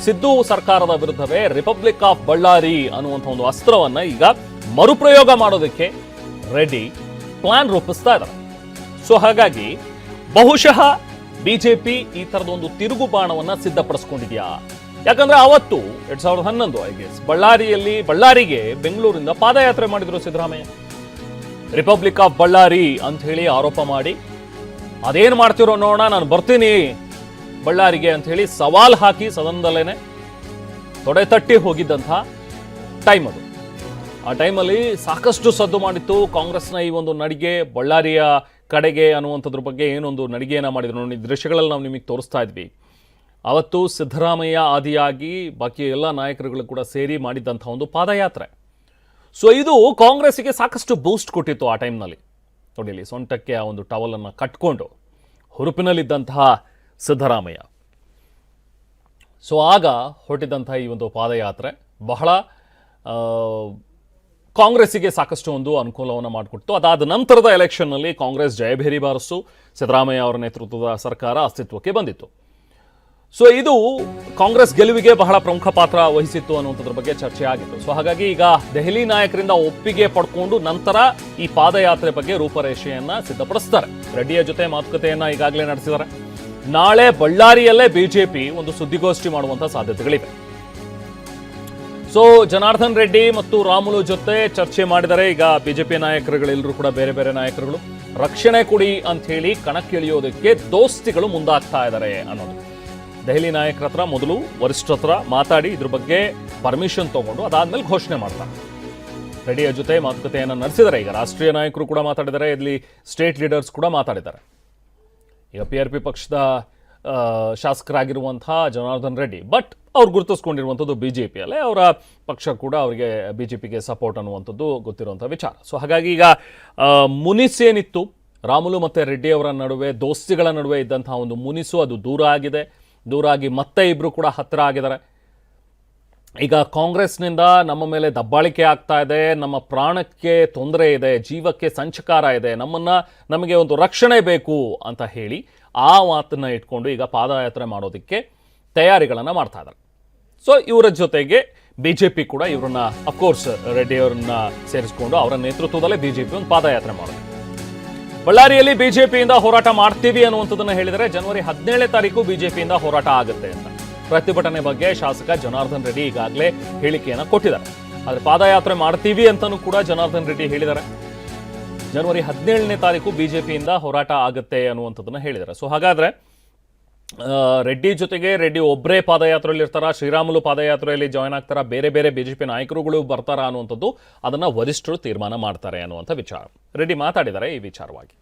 ಸಿದ್ದು ಸರ್ಕಾರದ ವಿರುದ್ಧವೇ republic of Ballari ಅನ್ನುವಂಥ ಒಂದು ಅಸ್ತ್ರವನ್ನ ಈಗ ಮರುಪ್ರಯೋಗ ಮಾಡೋದಕ್ಕೆ ರೆಡ್ಡಿ ಪ್ಲಾನ್ ರೂಪಿಸ್ತಾ ಇದ್ದಾರೆ. ಸೊ ಹಾಗಾಗಿ ಬಹುಶಃ ಬಿಜೆಪಿ ಈ ತರದ ಒಂದು ತಿರುಗು ಬಾಣವನ್ನ ಸಿದ್ಧಪಡಿಸ್ಕೊಂಡಿದ್ಯಾ? ಯಾಕಂದ್ರೆ ಅವತ್ತು 2011 ಐ ಗೆಸ್ ಬಳ್ಳಾರಿಗೆ ಬೆಂಗಳೂರಿಂದ ಪಾದಯಾತ್ರೆ ಮಾಡಿದ್ರು ಸಿದ್ದರಾಮಯ್ಯ. ರಿಪಬ್ಲಿಕ್ ಆಫ್ ಬಳ್ಳಾರಿ ಅಂತ ಹೇಳಿ ಆರೋಪ ಮಾಡಿ ಅದೇನ್ ಮಾಡ್ತಿರೋ ನೋಡೋಣ, ನಾನು ಬರ್ತೀನಿ ಬಳ್ಳಾರಿಗೆ ಅಂತ ಹೇಳಿ ಸವಾಲ್ ಹಾಕಿ ಸದನದಲ್ಲೇನೆ ತೊಡೆ ತಟ್ಟಿ ಹೋಗಿದ್ದಂಥ ಟೈಮ್ ಅದು. ಆ ಟೈಮಲ್ಲಿ ಸಾಕಷ್ಟು ಸದ್ದು ಮಾಡಿತ್ತು ಕಾಂಗ್ರೆಸ್ನ ಈ ಒಂದು ನಡಿಗೆ ಬಳ್ಳಾರಿಯ ಕಡೆಗೆ ಅನ್ನುವಂಥದ್ರ ಬಗ್ಗೆ ಏನೊಂದು ನಡಿಗೆಯನ್ನ ಮಾಡಿದ್ರು ನೋಡಿ, ದೃಶ್ಯಗಳಲ್ಲಿ ನಾವು ನಿಮಗೆ ತೋರಿಸ್ತಾ ಇದ್ವಿ. ಅವತ್ತು ಸಿದ್ದರಾಮಯ್ಯ ಆದಿಯಾಗಿ ಬಾಕಿ ಎಲ್ಲ ನಾಯಕರುಗಳು ಕೂಡ ಸೇರಿ ಮಾಡಿದ್ದಂಥ ಒಂದು ಪಾದಯಾತ್ರೆ. ಸೊ ಇದು ಕಾಂಗ್ರೆಸ್ಸಿಗೆ ಸಾಕಷ್ಟು ಬೂಸ್ಟ್ ಕೊಟ್ಟಿತ್ತು ಆ ಟೈಮ್ನಲ್ಲಿ. ನೋಡಿ ಇಲ್ಲಿ ಸೊಂಟಕ್ಕೆ ಆ ಒಂದು ಟವಲನ್ನು ಕಟ್ಕೊಂಡು ಹುರುಪಿನಲ್ಲಿದ್ದಂತಹ ಸಿದ್ದರಾಮಯ್ಯ. ಸೊ ಆಗ ಹೊರಟಿದ್ದಂಥ ಈ ಒಂದು ಪಾದಯಾತ್ರೆ ಬಹಳ ಕಾಂಗ್ರೆಸ್ಸಿಗೆ ಸಾಕಷ್ಟು ಒಂದು ಅನುಕೂಲವನ್ನು ಮಾಡಿಕೊಡ್ತು. ಅದಾದ ನಂತರದ ಎಲೆಕ್ಷನ್ನಲ್ಲಿ ಕಾಂಗ್ರೆಸ್ ಜಯಭೇರಿ ಬಾರಿಸು ಸಿದ್ದರಾಮಯ್ಯ ಅವರ ನೇತೃತ್ವದ ಸರ್ಕಾರ ಅಸ್ತಿತ್ವಕ್ಕೆ ಬಂದಿತ್ತು. ಸೊ ಇದು ಕಾಂಗ್ರೆಸ್ ಗೆಲುವಿಗೆ ಬಹಳ ಪ್ರಮುಖ ಪಾತ್ರ ವಹಿಸಿತ್ತು ಅನ್ನುವಂಥದ್ರ ಬಗ್ಗೆ ಚರ್ಚೆ ಆಗಿತ್ತು. ಸೊ ಹಾಗಾಗಿ ಈಗ ದೆಹಲಿ ನಾಯಕರಿಂದ ಒಪ್ಪಿಗೆ ಪಡ್ಕೊಂಡು ನಂತರ ಈ ಪಾದಯಾತ್ರೆ ಬಗ್ಗೆ ರೂಪರೇಷೆಯನ್ನ ಸಿದ್ಧಪಡಿಸ್ತಾರೆ. ರೆಡ್ಡಿಯ ಜೊತೆ ಮಾತುಕತೆಯನ್ನ ಈಗಾಗಲೇ ನಡೆಸಿದ್ದಾರೆ. ನಾಳೆ ಬಳ್ಳಾರಿಯಲ್ಲೇ ಬಿಜೆಪಿ ಒಂದು ಸುದ್ದಿಗೋಷ್ಠಿ ಮಾಡುವಂತ ಸಾಧ್ಯತೆಗಳಿವೆ. ಸೊ ಜನಾರ್ದನ್ ರೆಡ್ಡಿ ಮತ್ತು ರಾಮುಲು ಜೊತೆ ಚರ್ಚೆ ಮಾಡಿದರೆ ಈಗ ಬಿಜೆಪಿ ನಾಯಕರುಗಳೆಲ್ಲರೂ ಕೂಡ ಬೇರೆ ಬೇರೆ ನಾಯಕರುಗಳು ರಕ್ಷಣೆ ಕೊಡಿ ಅಂತ ಹೇಳಿ ಕಣಕ್ಕಿಳಿಯೋದಕ್ಕೆ ದೋಸ್ತಿಗಳು ಮುಂದಾಗ್ತಾ ಇದ್ದಾರೆ ಅನ್ನೋದು. ದೆಹಲಿ ನಾಯಕರ ಹತ್ರ ಮೊದಲು ವರಿಷ್ಠರ ಹತ್ರ ಮಾತಾಡಿ ಇದ್ರ ಬಗ್ಗೆ ಪರ್ಮಿಷನ್ ತಗೊಂಡು ಅದಾದ್ಮೇಲೆ ಘೋಷಣೆ ಮಾಡ್ತಾರೆ. ರೆಡ್ಡಿಯ ಜೊತೆ ಮಾತುಕತೆಯನ್ನು ನಡೆಸಿದ್ದಾರೆ. ಈಗ ರಾಷ್ಟ್ರೀಯ ನಾಯಕರು ಕೂಡ ಮಾತಾಡಿದ್ದಾರೆ, ಇಲ್ಲಿ ಸ್ಟೇಟ್ ಲೀಡರ್ಸ್ ಕೂಡ ಮಾತಾಡಿದ್ದಾರೆ. ಈಗ PRP ಪಕ್ಷದ ಶಾಸಕರಾಗಿರುವಂತಹ ಜನಾರ್ದನ್ ರೆಡ್ಡಿ, ಬಟ್ ಅವ್ರು ಗುರುತಿಸ್ಕೊಂಡಿರುವಂಥದ್ದು ಬಿಜೆಪಿ ಅಲ್ಲೇ, ಅವರ ಪಕ್ಷ ಕೂಡ ಅವರಿಗೆ ಬಿಜೆಪಿಗೆ ಸಪೋರ್ಟ್ ಅನ್ನುವಂಥದ್ದು ಗೊತ್ತಿರುವಂಥ ವಿಚಾರ. ಸೊ ಹಾಗಾಗಿ ಈಗ ಮುನಿಸೇನಿತ್ತು ರಾಮುಲು ಮತ್ತು ರೆಡ್ಡಿ ಅವರ ನಡುವೆ, ದೋಸ್ತಿಗಳ ನಡುವೆ ಇದ್ದಂತಹ ಒಂದು ಮುನಿಸು ಅದು ದೂರ ಆಗಿ ಮತ್ತೆ ಇಬ್ರು ಕೂಡ ಹತ್ತಿರ ಆಗಿದ್ದಾರೆ. ಈಗ ಕಾಂಗ್ರೆಸ್ನಿಂದ ನಮ್ಮ ಮೇಲೆ ದಬ್ಬಾಳಿಕೆ ಆಗ್ತಾ ಇದೆ, ನಮ್ಮ ಪ್ರಾಣಕ್ಕೆ ತೊಂದರೆ ಇದೆ, ಜೀವಕ್ಕೆ ಸಂಚಕಾರ ಇದೆ, ನಮಗೆ ಒಂದು ರಕ್ಷಣೆ ಬೇಕು ಅಂತ ಹೇಳಿ ಆ ಮಾತನ್ನ ಇಟ್ಕೊಂಡು ಈಗ ಪಾದಯಾತ್ರೆ ಮಾಡೋದಕ್ಕೆ ತಯಾರಿಗಳನ್ನು ಮಾಡ್ತಾ ಇದ್ದಾರೆ. ಸೊ ಇವರ ಜೊತೆಗೆ ಬಿಜೆಪಿ ಕೂಡ ಇವರನ್ನ ಅಫ್ಕೋರ್ಸ್ ರೆಡ್ಡಿ ಅವರನ್ನ ಸೇರಿಸ್ಕೊಂಡು ಅವರ ನೇತೃತ್ವದಲ್ಲೇ ಬಿಜೆಪಿ ಒಂದು ಪಾದಯಾತ್ರೆ ಮಾಡೋದು. ಬಳ್ಳಾರಿಯಲ್ಲಿ ಬಿಜೆಪಿಯಿಂದ ಹೋರಾಟ ಮಾಡ್ತೀವಿ ಅನ್ನುವಂಥದ್ದನ್ನು ಹೇಳಿದರೆ ಜನವರಿ 17ನೇ ತಾರೀಕು ಬಿಜೆಪಿಯಿಂದ ಹೋರಾಟ ಆಗುತ್ತೆ ಅಂತ. ಪ್ರತಿಭಟನೆ ಬಗ್ಗೆ ಶಾಸಕ ಜನಾರ್ದನ್ ರೆಡ್ಡಿ ಈಗಾಗಲೇ ಹೇಳಿಕೆಯನ್ನು ಕೊಟ್ಟಿದ್ದಾರೆ. ಆದರೆ ಪಾದಯಾತ್ರೆ ಮಾಡ್ತೀವಿ ಅಂತಲೂ ಕೂಡ ಜನಾರ್ದನ್ ರೆಡ್ಡಿ ಹೇಳಿದ್ದಾರೆ. ಜನವರಿ 17ನೇ ತಾರೀಕು ಬಿಜೆಪಿಯಿಂದ ಹೋರಾಟ ಆಗುತ್ತೆ ಅನ್ನುವಂಥದ್ದನ್ನು ಹೇಳಿದ್ದಾರೆ. ಸೊ ಹಾಗಾದ್ರೆ ರೆಡ್ಡಿ ಜೊತೆಗೆ ರೆಡ್ಡಿ ಒಬ್ಬರೇ ಪಾದಯಾತ್ರೆಯಲ್ಲಿ ಇರ್ತಾರ, ಶ್ರೀರಾಮುಲು ಪಾದಯಾತ್ರೆಯಲ್ಲಿ ಜಾಯ್ನ್ ಆಗ್ತಾರ, ಬೇರೆ ಬೇರೆ ಬಿಜೆಪಿ ನಾಯಕರುಗಳು ಬರ್ತಾರ ಅನ್ನುವಂಥದ್ದು ಅದನ್ನ ವರಿಷ್ಠರು ತೀರ್ಮಾನ ಮಾಡ್ತಾರೆ ಅನ್ನುವಂಥ ವಿಚಾರ. ರೆಡ್ಡಿ ಮಾತಾಡಿದ್ದಾರೆ ಈ ವಿಚಾರವಾಗಿ.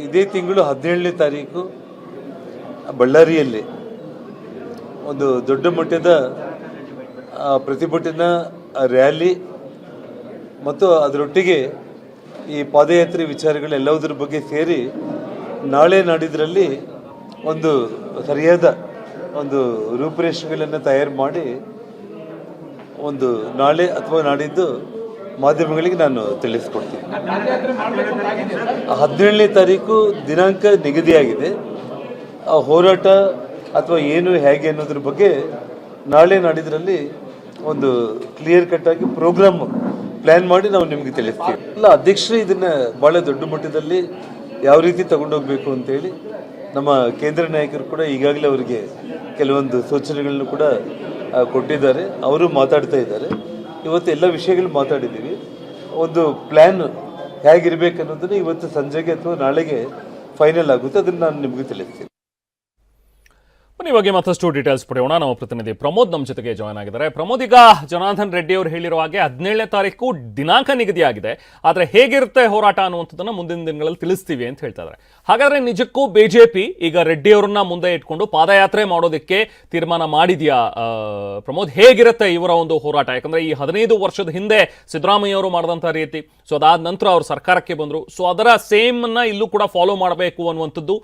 ಇದೇ ತಿಂಗಳು 17ನೇ ತಾರೀಕು ಬಳ್ಳಾರಿಯಲ್ಲಿ ಒಂದು ದೊಡ್ಡ ಮಟ್ಟದ ಪ್ರತಿಭಟನಾ ರ್ಯಾಲಿ ಮತ್ತು ಅದರೊಟ್ಟಿಗೆ ಈ ಪಾದಯಾತ್ರೆ ವಿಚಾರಗಳೆಲ್ಲದರ ಬಗ್ಗೆ ಸೇರಿ ನಾಳೆ ನಾಡಿದ್ರಲ್ಲಿ ಒಂದು ಸರಿಯಾದ ಒಂದು ರೂಪುರೇಷೆಗಳನ್ನು ತಯಾರು ಮಾಡಿ ಒಂದು ನಾಳೆ ಅಥವಾ ನಾಡಿದ್ದು ಮಾಧ್ಯಮಗಳಿಗೆ ನಾನು ತಿಳಿಸ್ಕೊಡ್ತೀನಿ. 17ನೇ ತಾರೀಕು ದಿನಾಂಕ ನಿಗದಿಯಾಗಿದೆ. ಆ ಹೋರಾಟ ಅಥವಾ ಏನು ಹೇಗೆ ಅನ್ನೋದ್ರ ಬಗ್ಗೆ ನಾಳೆ ನಾಡಿದ್ರಲ್ಲಿ ಒಂದು ಕ್ಲಿಯರ್ ಕಟ್ ಆಗಿ ಪ್ರೋಗ್ರಾಮ್ ಪ್ಲ್ಯಾನ್ ಮಾಡಿ ನಾವು ನಿಮಗೆ ತಿಳಿಸ್ತೀವಿ. ಎಲ್ಲ ಅಧ್ಯಕ್ಷರು ಇದನ್ನು ಭಾಳ ದೊಡ್ಡ ಮಟ್ಟದಲ್ಲಿ ಯಾವ ರೀತಿ ತಗೊಂಡೋಗ್ಬೇಕು ಅಂತೇಳಿ ನಮ್ಮ ಕೇಂದ್ರ ನಾಯಕರು ಕೂಡ ಈಗಾಗಲೇ ಅವರಿಗೆ ಕೆಲವೊಂದು ಸೂಚನೆಗಳನ್ನು ಕೂಡ ಕೊಟ್ಟಿದ್ದಾರೆ. ಅವರು ಮಾತಾಡ್ತಾ ಇದ್ದಾರೆ. ಇವತ್ತು ಎಲ್ಲ ವಿಷಯಗಳು ಮಾತಾಡಿದ್ದೀವಿ. ಒಂದು ಪ್ಲ್ಯಾನ್ ಹೇಗಿರಬೇಕು ಅನ್ನೋದನ್ನು ಇವತ್ತು ಸಂಜೆಗೆ ಅಥವಾ ನಾಳೆಗೆ ಫೈನಲ್ ಆಗುತ್ತೆ, ಅದನ್ನು ನಾನು ನಿಮಗೆ ತಿಳಿಸ್ತೀನಿ. ಈ ಬಗ್ಗೆ ಮತ್ತಷ್ಟು ಡೀಟೇಲ್ಸ್ ಪಡೆಯೋಣ. ನಮ್ಮ ಪ್ರತಿನಿಧಿ ಪ್ರಮೋದ್ ನಮ್ಮ ಜೊತೆಗೆ ಜಾಯ್ನ್ ಆಗಿದ್ದಾರೆ. ಪ್ರಮೋದ್, ಈಗ ಜನಾರ್ದನ್ ರೆಡ್ಡಿ ಅವರು ಹೇಳಿರುವ ಹಾಗೆ 17ನೇ ತಾರೀಕು ದಿನಾಂಕ ನಿಗದಿಯಾಗಿದೆ, ಆದರೆ ಹೇಗಿರುತ್ತೆ ಹೋರಾಟ ಅನ್ನುವಂಥದ್ದನ್ನ ಮುಂದಿನ ದಿನಗಳಲ್ಲಿ ತಿಳಿಸ್ತೀವಿ ಅಂತ ಹೇಳ್ತಾ ಇದ್ದಾರೆ. ಹಾಗಾದ್ರೆ ನಿಜಕ್ಕೂ ಬಿಜೆಪಿ ಈಗ ರೆಡ್ಡಿ ಅವರನ್ನ ಮುಂದೆ ಇಟ್ಕೊಂಡು ಪಾದಯಾತ್ರೆ ಮಾಡೋದಕ್ಕೆ ತೀರ್ಮಾನ ಮಾಡಿದ್ಯಾ? ಪ್ರಮೋದ್, ಹೇಗಿರುತ್ತೆ ಇವರ ಒಂದು ಹೋರಾಟ? ಯಾಕಂದ್ರೆ ಈ 15 ವರ್ಷದ ಹಿಂದೆ ಸಿದ್ದರಾಮಯ್ಯ ಅವರು ಮಾಡಿದಂಥ ರೀತಿ, ಸೊ ಅದಾದ ನಂತರ ಅವರು ಸರ್ಕಾರಕ್ಕೆ ಬಂದರು, ಸೊ ಅದರ ಸೇಮ್ ಅನ್ನ ಇಲ್ಲೂ ಕೂಡ ಫಾಲೋ ಮಾಡಬೇಕು ಅನ್ನುವಂಥದ್ದು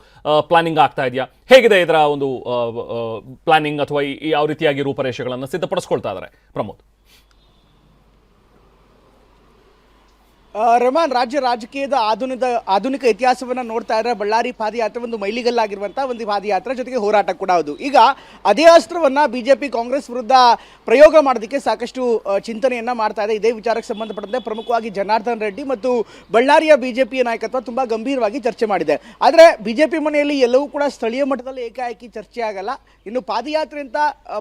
ಪ್ಲಾನಿಂಗ್ ಆಗ್ತಾ ಇದೆಯಾ? ಹೇಗಿದೆ ಇದರ ಒಂದು ಪ್ಲಾನಿಂಗ್ ಅಥವಾ ಯಾವ ರೀತಿಯಾಗಿ ರೂಪರೇಷೆಗಳನ್ನು ಸಿದ್ಧಪಡಿಸ್ಕೊಳ್ತಾ ಇದ್ದಾರೆ ಪ್ರಮೋದ್? ರೆಹಮಾನ್, ರಾಜ್ಯ ರಾಜಕೀಯದ ಆಧುನಿಕ ಇತಿಹಾಸವನ್ನು ನೋಡ್ತಾ ಇದ್ರೆ ಬಳ್ಳಾರಿ ಪಾದಯಾತ್ರೆ ಒಂದು ಮೈಲಿಗಲ್ಲಾಗಿರುವಂಥ ಒಂದು ಪಾದಯಾತ್ರೆ, ಜೊತೆಗೆ ಹೋರಾಟ ಕೂಡ ಹೌದು. ಈಗ ಅದೇ ಅಸ್ತ್ರವನ್ನು ಬಿಜೆಪಿ ಕಾಂಗ್ರೆಸ್ ವಿರುದ್ಧ ಪ್ರಯೋಗ ಮಾಡೋದಕ್ಕೆ ಸಾಕಷ್ಟು ಚಿಂತನೆಯನ್ನ ಮಾಡ್ತಾ ಇದೆ. ಇದೇ ವಿಚಾರಕ್ಕೆ ಸಂಬಂಧಪಟ್ಟಂತೆ ಪ್ರಮುಖವಾಗಿ ಜನಾರ್ದನ್ ರೆಡ್ಡಿ ಮತ್ತು ಬಳ್ಳಾರಿಯ ಬಿಜೆಪಿಯ ನಾಯಕತ್ವ ತುಂಬಾ ಗಂಭೀರವಾಗಿ ಚರ್ಚೆ ಮಾಡಿದೆ. ಆದರೆ ಬಿಜೆಪಿ ಮನೆಯಲ್ಲಿ ಎಲ್ಲವೂ ಕೂಡ ಸ್ಥಳೀಯ ಮಟ್ಟದಲ್ಲಿ ಏಕಾಏಕಿ ಚರ್ಚೆ ಆಗಲ್ಲ. ಇನ್ನು ಪಾದಯಾತ್ರೆ ಅಂತ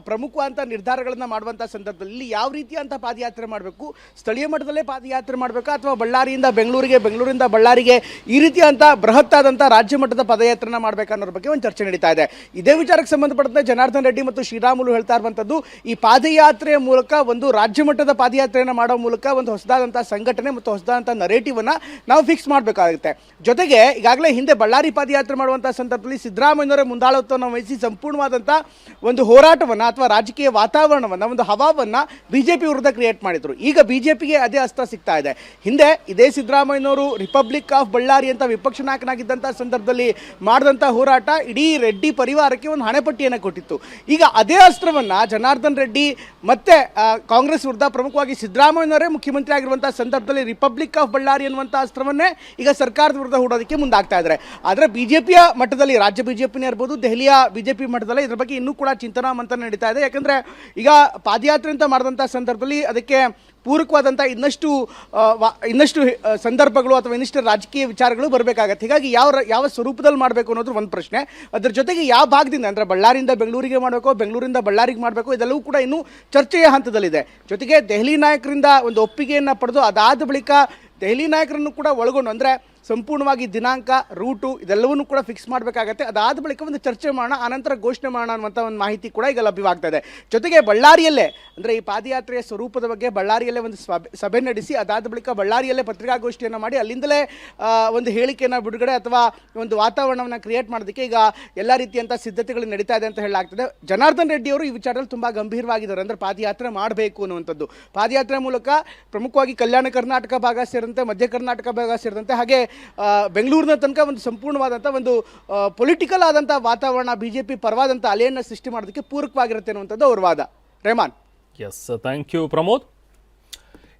ಪ್ರಮುಖವಾದಂಥ ನಿರ್ಧಾರಗಳನ್ನ ಮಾಡುವಂಥ ಸಂದರ್ಭದಲ್ಲಿ ಯಾವ ರೀತಿಯಂಥ ಪಾದಯಾತ್ರೆ ಮಾಡಬೇಕು, ಸ್ಥಳೀಯ ಮಟ್ಟದಲ್ಲೇ ಪಾದಯಾತ್ರೆ ಮಾಡಬೇಕಾ ಅಥವಾ ಬಳ್ಳಾರಿಯಿಂದ ಬೆಂಗಳೂರಿಗೆ, ಬೆಂಗಳೂರಿಂದ ಬಳ್ಳಾರಿಗೆ ಈ ರೀತಿಯಂಥ ಬೃಹತ್ತಾದಂಥ ರಾಜ್ಯ ಮಟ್ಟದ ಪದಯಾತ್ರೆನ ಮಾಡಬೇಕು ಅನ್ನೋದ್ರ ಬಗ್ಗೆ ಒಂದು ಚರ್ಚೆ ನಡೀತಾ ಇದೆ. ಇದೇ ವಿಚಾರಕ್ಕೆ ಸಂಬಂಧಪಟ್ಟಂತೆ ಜನಾರ್ದನ್ ರೆಡ್ಡಿ ಮತ್ತು ಶ್ರೀರಾಮುಲು ಹೇಳ್ತಾ ಇರುವಂಥದ್ದು, ಈ ಪಾದಯಾತ್ರೆಯ ಮೂಲಕ ಒಂದು ರಾಜ್ಯ ಮಟ್ಟದ ಪಾದಯಾತ್ರೆಯನ್ನು ಮಾಡೋ ಮೂಲಕ ಒಂದು ಹೊಸದಾದಂಥ ಸಂಘಟನೆ ಮತ್ತು ಹೊಸದಾದಂಥ ನರೇಟಿವನ್ನ ನಾವು ಫಿಕ್ಸ್ ಮಾಡಬೇಕಾಗುತ್ತೆ. ಜೊತೆಗೆ ಈಗಾಗಲೇ ಹಿಂದೆ ಬಳ್ಳಾರಿ ಪಾದಯಾತ್ರೆ ಮಾಡುವಂಥ ಸಂದರ್ಭದಲ್ಲಿ ಸಿದ್ದರಾಮಯ್ಯನವರೇ ಮುಂದಾಳತ್ವವನ್ನು ವಹಿಸಿ ಸಂಪೂರ್ಣವಾದಂಥ ಒಂದು ಹೋರಾಟವನ್ನು ಅಥವಾ ರಾಜಕೀಯ ವಾತಾವರಣವನ್ನು, ಒಂದು ಹವಾವನ್ನು ಬಿಜೆಪಿ ವಿರುದ್ಧ ಕ್ರಿಯೇಟ್ ಮಾಡಿದ್ರು. ಈಗ ಬಿಜೆಪಿಗೆ ಅದೇ ಅಸ್ತ್ರ ಸಿಗ್ತಾ ಇದೆ. ಹಿಂದೆ ಇದೇ ಸಿದ್ದರಾಮಯ್ಯನವರು ರಿಪಬ್ಲಿಕ್ ಆಫ್ ಬಳ್ಳಾರಿ ಅಂತ ವಿಪಕ್ಷ ನಾಯಕನಾಗಿದ್ದಂಥ ಸಂದರ್ಭದಲ್ಲಿ ಮಾಡಿದಂಥ ಹೋರಾಟ ಇಡೀ ರೆಡ್ಡಿ ಪರಿವಾರಕ್ಕೆ ಒಂದು ಹಣೆಪಟ್ಟಿಯನ್ನು ಕೊಟ್ಟಿತ್ತು. ಈಗ ಅದೇ ಅಸ್ತ್ರವನ್ನು ಜನಾರ್ದನ್ ರೆಡ್ಡಿ ಮತ್ತೆ ಕಾಂಗ್ರೆಸ್ ವಿರುದ್ಧ, ಪ್ರಮುಖವಾಗಿ ಸಿದ್ದರಾಮಯ್ಯನವರೇ ಮುಖ್ಯಮಂತ್ರಿ ಆಗಿರುವಂಥ ಸಂದರ್ಭದಲ್ಲಿ ರಿಪಬ್ಲಿಕ್ ಆಫ್ ಬಳ್ಳಾರಿ ಅನ್ನುವಂಥ ಅಸ್ತ್ರವನ್ನೇ ಈಗ ಸರ್ಕಾರದ ವಿರುದ್ಧ ಹೂಡೋದಕ್ಕೆ ಮುಂದಾಗ್ತಾ ಇದ್ದಾರೆ. ಆದರೆ ಬಿಜೆಪಿಯ ಮಟ್ಟದಲ್ಲಿ, ರಾಜ್ಯ ಬಿಜೆಪಿನೇ ಇರ್ಬೋದು, ದೆಹಲಿಯ ಬಿಜೆಪಿ ಮಟ್ಟದಲ್ಲಿ ಇದ್ರ ಬಗ್ಗೆ ಇನ್ನೂ ಕೂಡ ಚಿಂತನಾ ಮಂಥನ ನಡೀತಾ ಇದೆ. ಯಾಕಂದರೆ ಈಗ ಪಾದಯಾತ್ರೆ ಅಂತ ಮಾಡಿದಂಥ ಸಂದರ್ಭದಲ್ಲಿ ಅದಕ್ಕೆ ಪೂರಕವಾದಂಥ ಇನ್ನಷ್ಟು ಸಂದರ್ಭಗಳು ಅಥವಾ ಇನ್ನಿಷ್ಟು ರಾಜಕೀಯ ವಿಚಾರಗಳು ಬರಬೇಕಾಗತ್ತೆ. ಹೀಗಾಗಿ ಯಾವ ಸ್ವರೂಪದಲ್ಲಿ ಮಾಡಬೇಕು ಅನ್ನೋದು ಒಂದು ಪ್ರಶ್ನೆ. ಅದರ ಜೊತೆಗೆ ಯಾವ ಭಾಗದಿಂದ, ಅಂದರೆ ಬಳ್ಳಾರಿಯಿಂದ ಬೆಂಗಳೂರಿಗೆ ಮಾಡಬೇಕು, ಬೆಂಗಳೂರಿಂದ ಬಳ್ಳಾರಿಗೆ ಮಾಡಬೇಕು, ಇದೆಲ್ಲವೂ ಕೂಡ ಇನ್ನೂ ಚರ್ಚೆಯ ಹಂತದಲ್ಲಿದೆ. ಜೊತೆಗೆ ದೆಹಲಿ ನಾಯಕರಿಂದ ಒಂದು ಒಪ್ಪಿಗೆಯನ್ನು ಪಡೆದು ಅದಾದ ಬಳಿಕ ದೆಹಲಿ ನಾಯಕರನ್ನು ಕೂಡ ಒಳಗೊಂಡು, ಅಂದರೆ ಸಂಪೂರ್ಣವಾಗಿ ದಿನಾಂಕ, ರೂಟು ಇದೆಲ್ಲವನ್ನೂ ಕೂಡ ಫಿಕ್ಸ್ ಮಾಡಬೇಕಾಗತ್ತೆ. ಅದಾದ ಬಳಿಕ ಒಂದು ಚರ್ಚೆ ಮಾಡೋಣ, ಆನಂತರ ಘೋಷಣೆ ಮಾಡೋಣ ಅನ್ನುವಂಥ ಒಂದು ಮಾಹಿತಿ ಕೂಡ ಈಗ ಲಭ್ಯವಾಗ್ತಾ ಇದೆ. ಜೊತೆಗೆ ಬಳ್ಳಾರಿಯಲ್ಲೇ, ಅಂದರೆ ಈ ಪಾದಯಾತ್ರೆಯ ಸ್ವರೂಪದ ಬಗ್ಗೆ ಬಳ್ಳಾರಿಯಲ್ಲೇ ಒಂದು ಸಭೆ ನಡೆಸಿ ಅದಾದ ಬಳಿಕ ಬಳ್ಳಾರಿಯಲ್ಲೇ ಪತ್ರಿಕಾಗೋಷ್ಠಿಯನ್ನು ಮಾಡಿ ಅಲ್ಲಿಂದಲೇ ಒಂದು ಹೇಳಿಕೆಯನ್ನು ಬಿಡುಗಡೆ ಅಥವಾ ಒಂದು ವಾತಾವರಣವನ್ನು ಕ್ರಿಯೇಟ್ ಮಾಡೋದಕ್ಕೆ ಈಗ ಎಲ್ಲ ರೀತಿಯಂಥ ಸಿದ್ಧತೆಗಳು ನಡೀತಾ ಇದೆ ಅಂತ ಹೇಳಲಾಗ್ತದೆ. ಜನಾರ್ದನ್ ರೆಡ್ಡಿ ಅವರು ಈ ವಿಚಾರದಲ್ಲಿ ತುಂಬ ಗಂಭೀರವಾಗಿದ್ದಾರೆ. ಅಂದರೆ ಪಾದಯಾತ್ರೆ ಮಾಡಬೇಕು ಅನ್ನುವಂಥದ್ದು. ಪಾದಯಾತ್ರೆ ಮೂಲಕ ಪ್ರಮುಖವಾಗಿ ಕಲ್ಯಾಣ ಕರ್ನಾಟಕ ಭಾಗ ಸೇರಿದಂತೆ, ಮಧ್ಯ ಕರ್ನಾಟಕ ಭಾಗ ಸೇರಿದಂತೆ, ಹಾಗೆ ಬೆಂಗಳೂರಿನ ತನಕ ಒಂದು ಸಂಪೂರ್ಣವಾದಂಥ ಒಂದು ಪೊಲಿಟಿಕಲ್ ಆದಂಥ ವಾತಾವರಣ, ಬಿಜೆಪಿ ಪರವಾದಂಥ ಅಲೆಯನ್ನು ಸೃಷ್ಟಿ ಮಾಡೋದಕ್ಕೆ ಪೂರಕವಾಗಿರುತ್ತೆ ಅನ್ನುವಂಥದ್ದು ಅವ್ರ ವಾದ. Rehman. Yes, thank you Pramod.